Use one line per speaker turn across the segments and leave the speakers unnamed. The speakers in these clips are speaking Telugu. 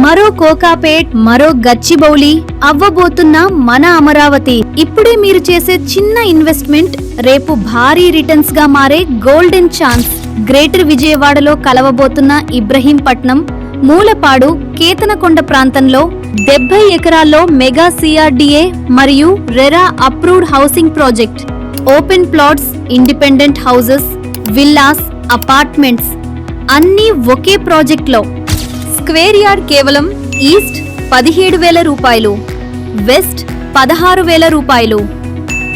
మరో కోకాపేట్, మరో గచ్చిబౌలి అవ్వబోతున్న మన అమరావతి. ఇప్పుడే మీరు చేసే చిన్న ఇన్వెస్ట్మెంట్ రేపు భారీ రిటర్న్స్ గా మారే గోల్డెన్ ఛాన్స్. గ్రేటర్ విజయవాడలో కలవబోతున్న ఇబ్రహీంపట్నం, మూలపాడు, కేతనకొండ ప్రాంతంలో 70 ఎకరాల్లో మెగా సిఆర్డీఏ మరియు RERA approved housing project. Open plots, independent houses, villas, apartments అన్నీ ఒకే ప్రాజెక్ట్లో. స్క్వేర్ యార్డ్ కేవలం ఈస్ట్ 17,000 రూపాయలు, వెస్ట్ 16,000 రూపాయలు.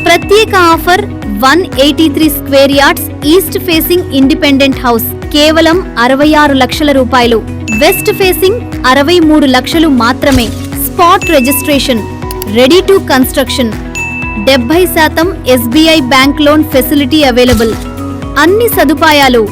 ప్రత్యేక offer 183 square yards east facing independent house కేవలం 66 లక్షల రూపాయలు, వెస్ట్ ఫేసింగ్ 63 లక్షలు మాత్రమే. Spot registration, ready to construction, 70% SBI bank loan facility available. అన్ని సదుపాయాలు,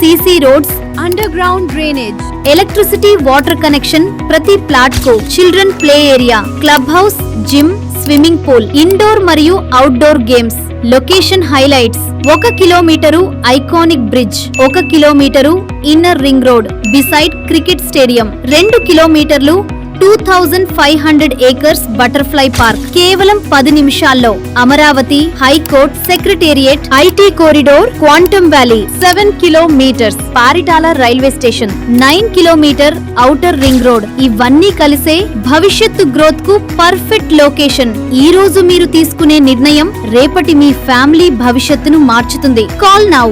CC roads, under ground drainage, electricity, water connection ప్రతి ప్లాట్ కు, children play area, club house, gym, swimming pool, indoor మరియు outdoor games. Location highlights: 1 kilometre iconic bridge, 1 kilometre inner ring road beside cricket stadium, 2 కిలోమీటర్లు 2500 ఏకర్స్ బటర్ఫ్లై పార్క్. కేవలం 10 నిమిషాల్లో Amaravati, high court, secretariat, IT corridor, quantum valley. 7 kilometres Paritala railway station, 9 kilometre outer ring road. ఇవన్నీ కలిసే భవిష్యత్తు గ్రోత్ కు పర్ఫెక్ట్ లొకేషన్. ఈ రోజు మీరు తీసుకునే నిర్ణయం రేపటి మీ ఫ్యామిలీ భవిష్యత్తును మార్చుతుంది. Call now.